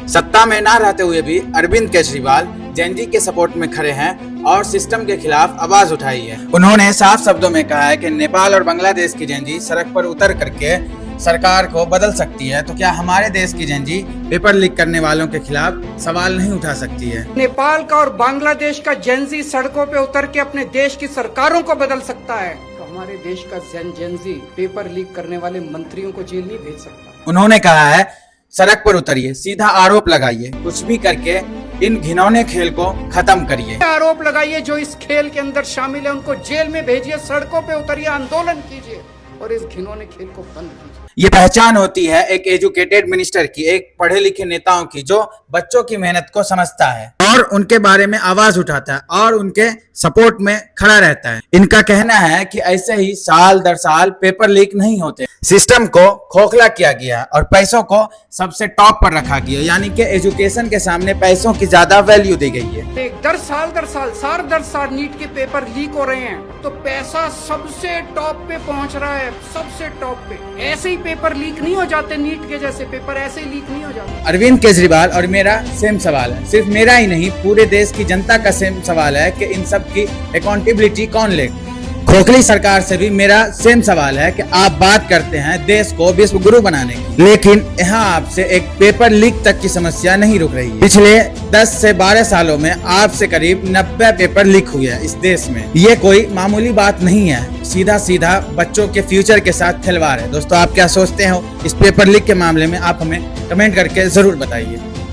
सत्ता में ना रहते हुए भी अरविंद केजरीवाल जेनजी के सपोर्ट में खड़े हैं और सिस्टम के खिलाफ आवाज उठाई है। उन्होंने साफ शब्दों में कहा है कि नेपाल और बांग्लादेश की जेनजी सड़क पर उतर करके सरकार को बदल सकती है, तो क्या हमारे देश की जेनजी पेपर लीक करने वालों के खिलाफ सवाल नहीं उठा सकती है? नेपाल का और बांग्लादेश का जेनजी सड़कों पे उतर के अपने देश की सरकारों को बदल सकता है, तो हमारे देश का जेनजी पेपर लीक करने वाले मंत्रियों को जेल नहीं भेज सकता। उन्होंने कहा है सड़क पर उतरिए, सीधा आरोप लगाइए, कुछ भी करके इन घिनौने खेल को खत्म करिए। आरोप लगाइए जो इस खेल के अंदर शामिल है उनको जेल में भेजिए, सड़कों पे उतरिए, आंदोलन कीजिए और इस घिनौने खेल को बंद कीजिए। ये पहचान होती है एक एजुकेटेड मिनिस्टर की, एक पढ़े लिखे नेताओं की, जो बच्चों की मेहनत को समझता है और उनके बारे में आवाज उठाता है और उनके सपोर्ट में खड़ा रहता है। इनका कहना है कि ऐसे ही साल दर साल पेपर लीक नहीं होते, सिस्टम को खोखला किया गया और पैसों को सबसे टॉप पर रखा गया, यानी कि एजुकेशन के सामने पैसों की ज्यादा वैल्यू दी गई है। दर साल नीट के पेपर लीक हो रहे हैं तो पैसा सबसे टॉप पे पहुंच रहा है, सबसे टॉप पे। ऐसे ही पेपर लीक नहीं हो जाते, नीट के जैसे पेपर ऐसे ही लीक नहीं हो जाते। अरविंद केजरीवाल और मेरा सेम सवाल है, सिर्फ मेरा ही नहीं पूरे देश की जनता का सेम सवाल है कि इन सब की अकाउंटेबिलिटी कौन ले। खोखली सरकार से भी मेरा सेम सवाल है कि आप बात करते हैं देश को विश्व गुरु बनाने की, लेकिन यहाँ आपसे एक पेपर लीक तक की समस्या नहीं रुक रही है। पिछले 10 से 12 सालों में आपसे करीब 90 पेपर लीक हुए हैं इस देश में। ये कोई मामूली बात नहीं है, सीधा सीधा बच्चों के फ्यूचर के साथ खिलवाड़ है। दोस्तों, आप क्या सोचते हो इस पेपर लीक के मामले में? आप हमें कमेंट करके जरूर बताइए।